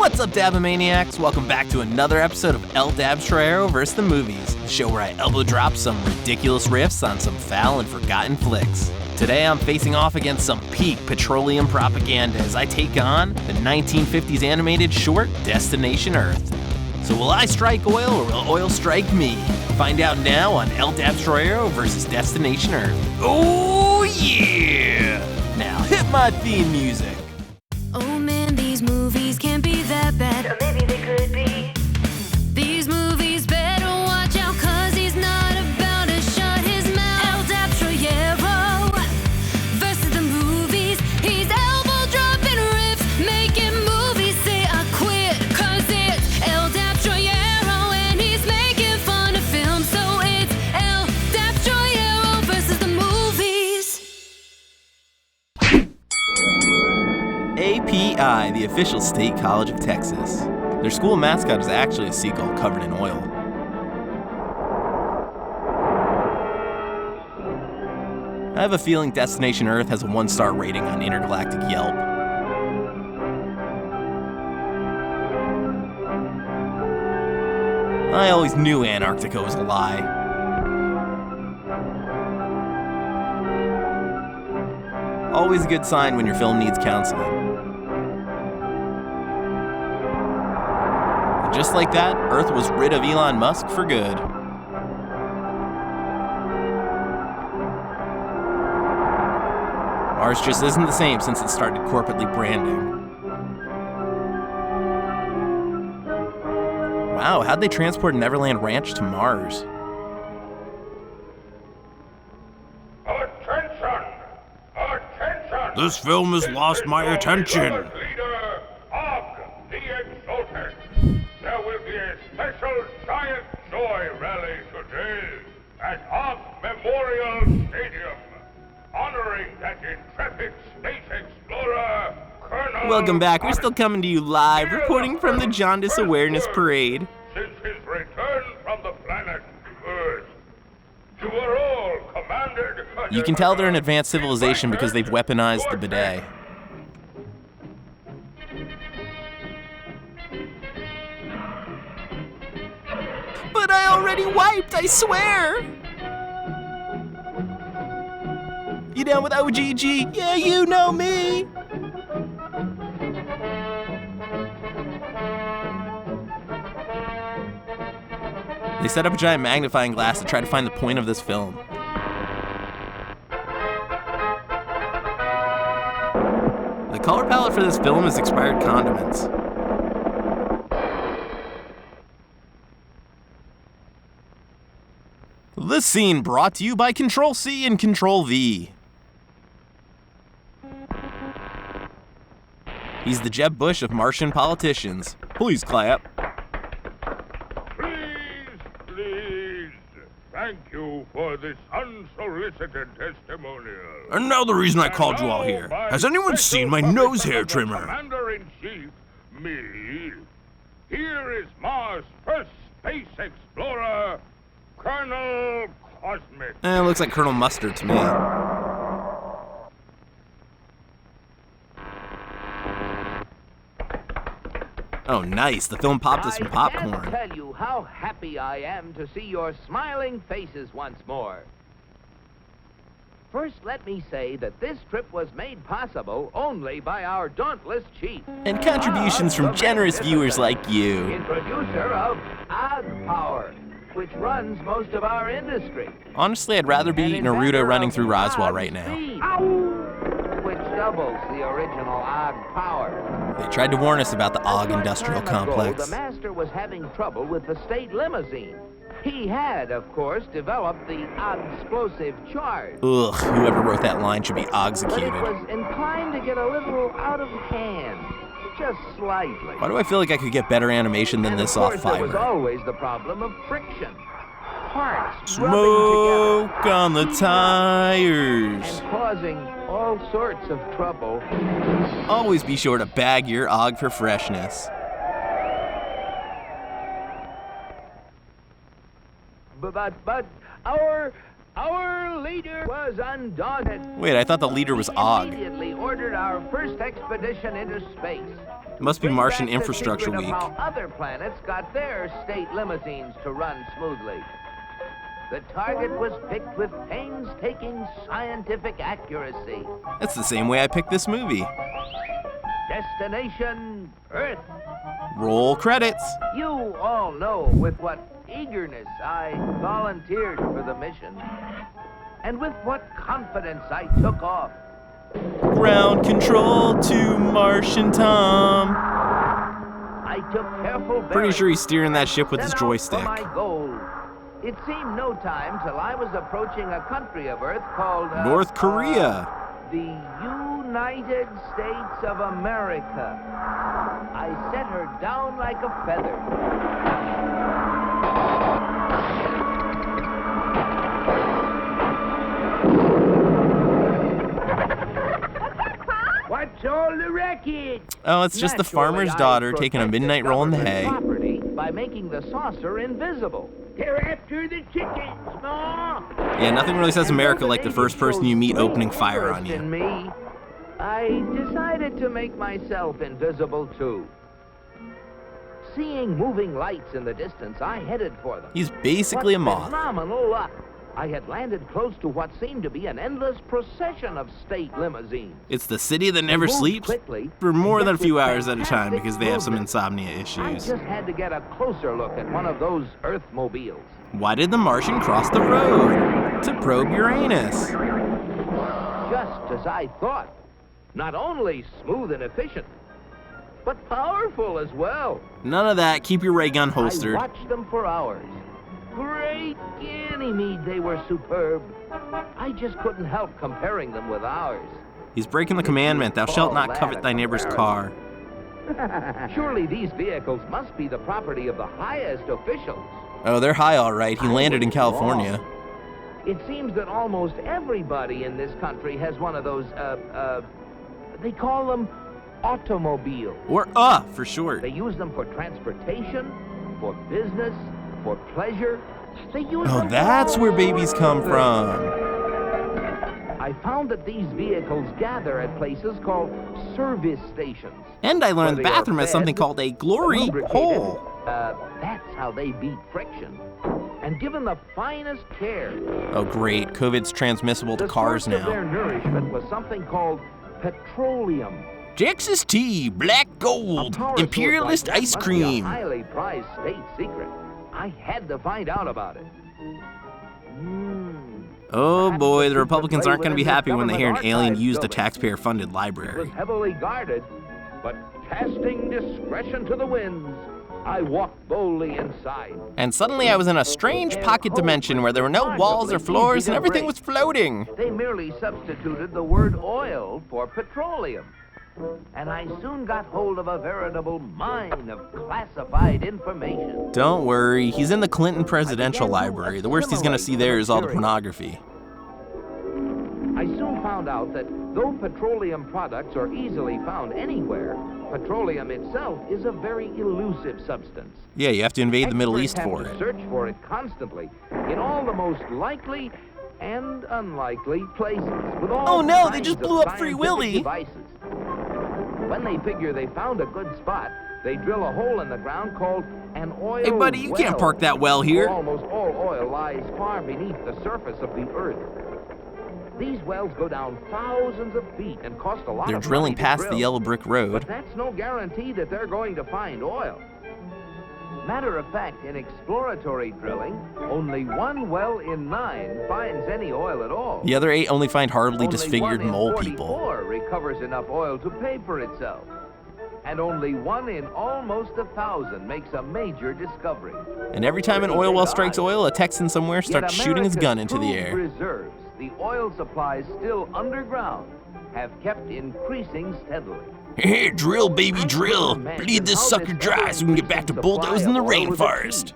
What's up, Dabomaniacs? Welcome back to another episode of Dabstroyero vs. the Movies, the show where I elbow drop some ridiculous riffs on some foul and forgotten flicks. Today I'm facing off against some peak petroleum propaganda as I take on the 1950s animated short Destination Earth. So will I strike oil or will oil strike me? Find out now on Dabstroyero vs. Destination Earth. Oh yeah! Now hit my theme music. Oh man, these movies can't be that bad. Or maybe they could be. These movies better watch out, cause he's not about to shut his mouth. Dabstroyero versus the movies. He's elbow dropping riffs, making movies say I quit. Cause it's Dabstroyero and he's making fun of film. So it's Dabstroyero versus the movies. API, the official state college of Texas. Their school mascot is actually a seagull covered in oil. I have a feeling Destination Earth has a 1-star rating on Intergalactic Yelp. I always knew Antarctica was a lie. Always a good sign when your film needs counseling. And just like that, Earth was rid of Elon Musk for good. Mars just isn't the same since it started corporately branding. Wow, how'd they transport Neverland Ranch to Mars? This film has lost my attention. Leader Og the Exalted. There will be a special giant joy rally today at Og Memorial Stadium, honoring that intrepid space explorer, Colonel... Welcome back. We're still coming to you live, reporting from the Jaundice Awareness Parade. Since his return from the planet Earth, you were all commanded... You can tell they're an advanced civilization because they've weaponized the bidet. But I already wiped, I swear! You down with OGG? Yeah, you know me! They set up a giant magnifying glass to try to find the point of this film. The color palette for this film is expired condiments. This scene brought to you by Control-C and Control-V. He's the Jeb Bush of Martian politicians. Please clap. Please, thank you for this unsolicited testimonial. And now the reason I called you all here. Has anyone seen my nose hair trimmer? Commander-in-Chief, me. Here is Mars' first space explorer, Colonel Cosmic. It looks like Colonel Mustard to me. Oh, nice. The film popped us some I popcorn. can't tell you how happy I am to see your smiling faces once more. First, let me say that this trip was made possible only by our dauntless chief. And contributions from generous viewers like you. Introducer of Og Power, which runs most of our industry. Honestly, I'd rather be And Naruto inventor running of through Roswell Og right now. Speed, which doubles the original Og Power. They tried to warn us about the Og Industrial Some time ago, Complex. the master was having trouble with the state limousine. He had, of course, developed the Og-explosive charge. Ugh, whoever wrote that line should be But executed. it was inclined to get a little out of hand, just slightly. Why do I feel like I could get better animation than And this of off course, there was Fiverr? always the problem of friction. Parts Smoke rubbing on the together tires. and causing all sorts of trouble. Always be sure to bag your Og for freshness. But our leader was undaunted. Wait, I thought the leader was He Og. immediately ordered our first expedition into space. Must be Bring Martian back the Infrastructure secret of Week. how other planets got their state limousines to run smoothly. The target was picked with painstaking scientific accuracy. That's the same way I picked this movie. Destination Earth. Roll credits. You all know with what eagerness I volunteered for the mission, and with what confidence I took off. Ground control to Martian Tom. I took careful bearings. Pretty sure he's steering that ship with his set out for joystick. my goal. It seemed no time till I was approaching a country of Earth called North Korea. The United States of America. I set her down like a feather. What's all the racket? Oh, it's just the farmer's Naturally, daughter I taking a protected midnight roll in the government hay. property by making the saucer invisible. They're after the chickens, Ma. Yeah, nothing really says And America though like the they first person you meet showed opening no fire on interest in you. me, I decided to make myself invisible too. Seeing moving lights in the distance, I headed for them. He's basically a What moth. phenomenal luck! I had landed close to what seemed to be an endless procession of state limousines. It's the city that never Moved sleeps quickly, for more and than a yet few with hours at a time fantastic because they have some movement. insomnia I issues. just had to get a closer look at one of those Earthmobiles. Why did the Martian cross the road? To probe Uranus. Just as I thought. Not only smooth and efficient, but powerful as well. None of that. Keep your ray gun holstered. I watched them for hours. Great Ganymede, they were superb. I just couldn't help comparing them with ours. He's breaking the commandment, thou shalt not covet thy neighbor's car. Surely these vehicles must be the property of the highest officials. Oh, they're high all right. He landed in California. It seems that almost everybody in this country has one of those, they call them automobiles. Or for short. They use them for transportation, for business, for pleasure. They use Oh, them for that's all where babies sorts come of from. things. I found that these vehicles gather at places called service stations. And I learned the Where they are bathroom has something fed, called a glory lubricated. hole. That's how they beat friction. And given the finest care, Oh, great. COVID's transmissible to the cars source of their now. nourishment was something called petroleum. Texas tea, black A gold, power source imperialist like that ice must be a cream. highly prized state secret. I had to find out about it. Oh Perhaps boy, the secret Republicans aren't going to be lay happy when they hear an within this alien government use the archives taxpayer-funded It library. was heavily guarded, but casting discretion to the winds, I walked boldly inside. And suddenly I was in a strange pocket dimension where there were no walls or floors and everything was floating. They merely substituted the word oil for petroleum. And I soon got hold of a veritable mine of classified information. Don't worry, he's in the Clinton Presidential Library. The worst he's going to see there is all the pornography. I soon found out that though petroleum products are easily found anywhere, petroleum itself is a very elusive substance. Yeah, you have to invade the Middle East Experts for have it. to search for it constantly in all the most likely and unlikely places. With all Oh no, they kinds just of blew up Free scientific Willy. devices. When they figure they found a good spot, they drill a hole in the ground called an oil Hey buddy, you can't park that well here. Almost all oil lies far beneath the surface of the earth. These wells go down thousands of feet and cost a lot They're of drilling money to past the drill. yellow brick road. But that's no guarantee that they're going to find oil. Matter of fact, in exploratory drilling, only 1 well in 9 finds any oil at all. The other 8 only find horribly Only disfigured 1 in mole 44 people. recovers enough oil to pay for itself. And only 1 in almost 1,000 makes a major discovery. And every time an oil well strikes oil, a Texan somewhere Yet starts shooting his America's gun into the proved air. reserves, the oil supplies still underground, have kept increasing steadily. Hey, drill, baby, drill. Bleed this sucker dry so we can get back to bulldozing the rainforest.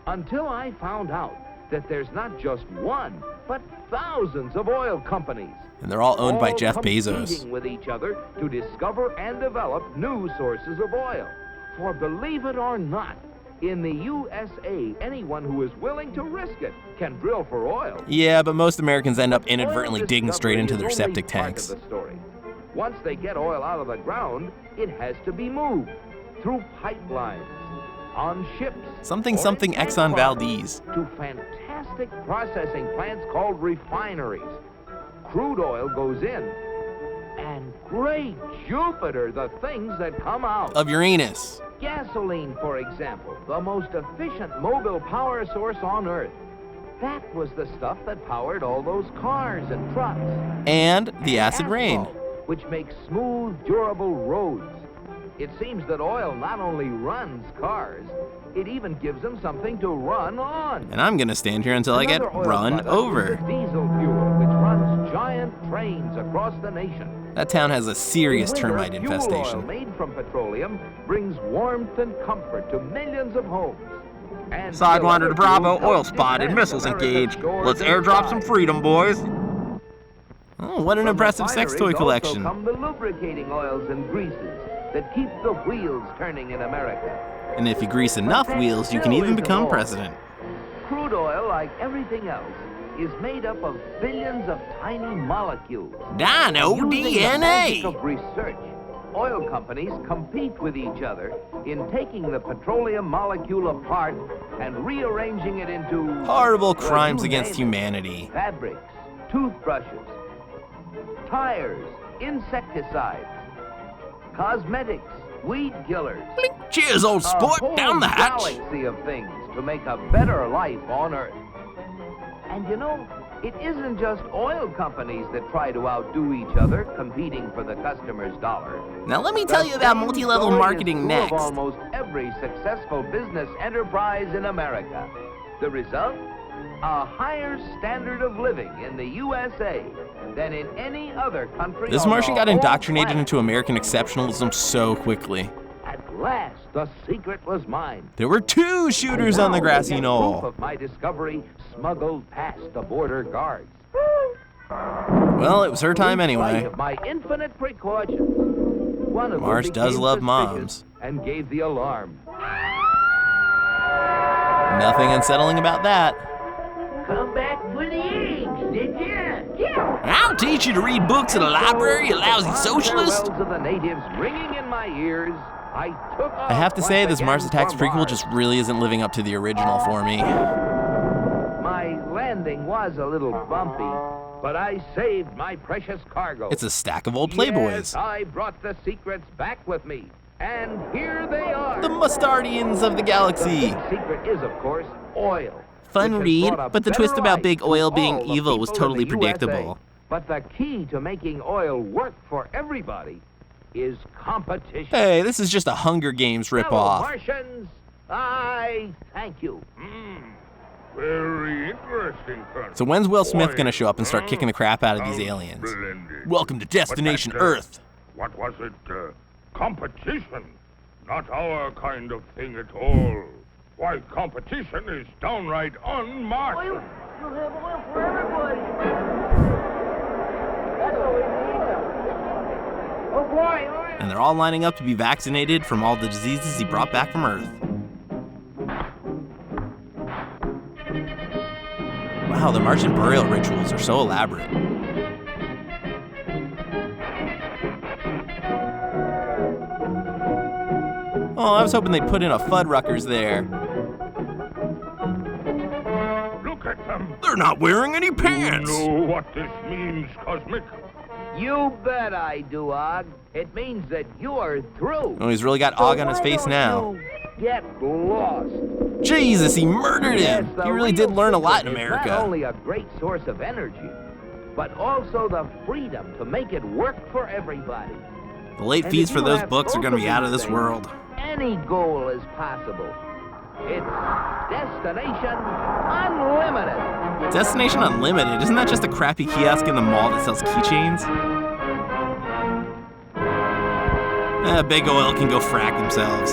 Until I found out that there's not just 1, but thousands of oil companies. And they're all owned by all Jeff Bezos. competing with each other to discover and develop new sources of oil. For believe it or not, in the USA, anyone who is willing to risk it can drill for oil. Yeah, but most Americans end up inadvertently Oil digging straight discovery into is their only septic part of tanks. the story. Once they get oil out of the ground, it has to be moved through pipelines, on ships, Something or in Exxon tank Valdez. to fantastic processing plants called refineries. Crude oil goes in, and great Jupiter, the things that come out. Of Uranus. Gasoline, for example, the most efficient mobile power source on Earth. That was the stuff that powered all those cars and trucks. And the acid rain. Asphalt, which makes smooth, durable roads. It seems that oil not only runs cars, it even gives them something to run on. And I'm gonna stand here until I get Another oil run product over. is the diesel fuel, which runs giant trains across the nation. That town has a serious In winter, termite fuel oil infestation. made from petroleum brings warmth and comfort to millions of homes. And Sidewinder to Bravo, fuel oil helps spotted, defend missiles America's engaged. shores Let's and airdrop some skies. freedom, boys. Oh, what an From impressive sex toy refineries collection. also come the lubricating oils and greases that keep the wheels turning in America. And if you grease enough But wheels, you that can still even isn't become all. president. Crude oil, like everything else, is made up of billions of tiny molecules. Dino Using the DNA. magic of research, oil companies compete with each other in taking the petroleum molecule apart and rearranging it into Horrible well, crimes you against name it. humanity. Fabrics, toothbrushes, tires, insecticides, cosmetics, weed killers. Cheers, old A sport. whole Down the hatch. galaxy of things to make a better life on Earth. And you know, it isn't just oil companies that try to outdo each other, competing for the customer's dollar. Now let me tell you about The same multi-level story is marketing true next. of almost every successful business enterprise in America. The result? A higher standard of living in the USA than in any other country. This on Martian the got whole indoctrinated planet. into American exceptionalism so quickly. At last, the secret was mine. There were 2 shooters on the grassy Proof knoll. of my discovery smuggled past the border guards. Well, it was her time In spite anyway. of my infinite precautions, one of them Marsh does became love suspicious moms. and gave the alarm. Nothing unsettling about that. Come back for the eggs, did you? Yeah. I'll teach you to read books at a library, you lousy Upon socialist. farewells of the natives ringing in my ears, I took off I have to say, once this again Mars Attacks for prequel Mars. just really isn't living up to the original for me. My landing was a little bumpy, but I saved my precious cargo. It's a stack of old Playboys. Yes, I brought the secrets back with me, and here they are. The Mustardians of the The galaxy. big secret is, of course, oil. Fun which has read, brought a but the better twist about life big to oil being all the evil was people in totally the predictable. USA. But the key to making oil work for everybody is competition. Hey, this is just a Hunger Games Fellow ripoff. Martians, I thank you. Very interesting, Colonel. So when's Will Smith Oil, gonna show up and start huh? kicking the crap out of these How aliens? splendid. Welcome to Destination But that, Earth. What was it? Competition. Not our kind of thing at all. Why, competition is downright un-Martian. You'll have oil for everybody. That's what we need. Oh boy, oil. And they're all lining up to be vaccinated from all the diseases he brought back from Earth. Wow, the Martian burial rituals are so elaborate. Oh, I was hoping they'd put in a Fuddruckers there. Look at them. They're not wearing any pants. You know what this means, Cosmic? You bet I do, Og. It means that you're through. Oh, he's really got Og on his face now. Get lost. Jesus, he murdered him! Yes, the He really did real learn a lot in secret is Not America. only a great source of energy, but also the freedom to make it work for everybody. The late And fees if for you those have books are both gonna be of out of these this things, world. Any goal is possible. It's Destination Unlimited. Destination Unlimited, isn't that just a crappy kiosk in the mall that sells keychains? Big Oil can go frack themselves.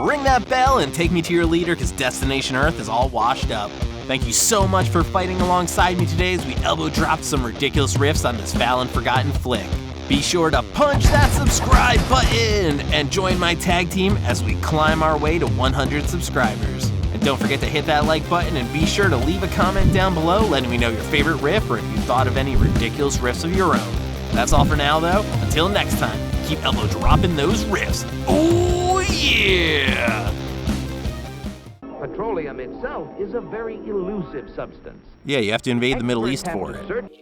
Ring that bell and take me to your leader, because Destination Earth is all washed up. Thank you so much for fighting alongside me today as we elbow dropped some ridiculous riffs on this foul and forgotten flick. Be sure to punch that subscribe button and join my tag team as we climb our way to 100 subscribers. And And don't forget to hit that like button and be sure to leave a comment down below letting me know your favorite riff or if you thought of any ridiculous riffs of your own. That's all for now though. Until next time, keep elbow dropping those riffs. Oh yeah! Petroleum itself is a very elusive substance. Yeah, you have to invade the Middle East Experts for have it. to search